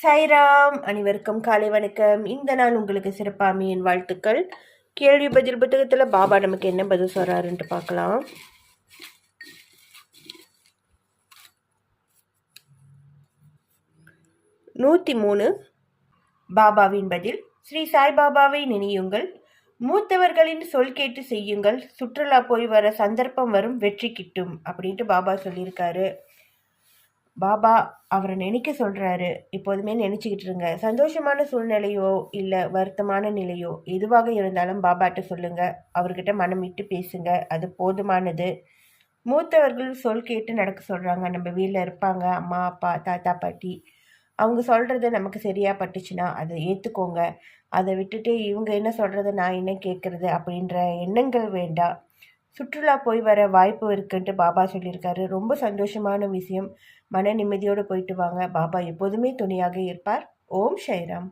சாய்ராம், அனைவருக்கும் காலை வணக்கம். இந்த நாள் உங்களுக்கு சிறப்பாக என் வாழ்த்துக்கள். கேள்வி பதில் புத்தகத்துல பாபா நமக்கு என்ன பதில் சொல்றாருன்ட்டு பார்க்கலாம். 103 பாபாவின் பதில். ஸ்ரீ சாய்பாபாவை நினையுங்கள், மூத்தவர்களின் சொல் கேட்டு செய்யுங்கள், சுற்றுலா போய் வர சந்தர்ப்பம் வரும், வெற்றி கிட்டும் அப்படின்ட்டு பாபா சொல்லியிருக்காரு. பாபா அவரை நினைக்க சொல்கிறாரு. எப்போதுமே நினச்சிக்கிட்டு இருங்க. சந்தோஷமான சூழ்நிலையோ இல்லை வருத்தமான நிலையோ எதுவாக இருந்தாலும் பாபாட்ட சொல்லுங்கள். அவர்கிட்ட மனம் விட்டு பேசுங்க. அது போதுமானது. மூத்தவர்கள் சொல் கேட்டு நடக்க சொல்கிறாங்க. நம்ம வீட்டில் இருப்பாங்க அம்மா அப்பா தாத்தா பாட்டி. அவங்க சொல்கிறது நமக்கு சரியாக பட்டுச்சுன்னா அதை ஏற்றுக்கோங்க. அதை விட்டுட்டு இவங்க என்ன சொல்கிறத நான் என்ன கேட்குறது அப்படின்ற எண்ணங்கள் வேண்டாம். சுற்றுலா போய் வர வாய்ப்பு இருக்குன்ட்டு பாபா சொல்லியிருக்காரு. ரொம்ப சந்தோஷமான விஷயம். மன நிம்மதியோடு போயிட்டு வாங்க. பாபா எப்போதுமே துணையாக இருப்பார். ஓம் சாய்ராம்.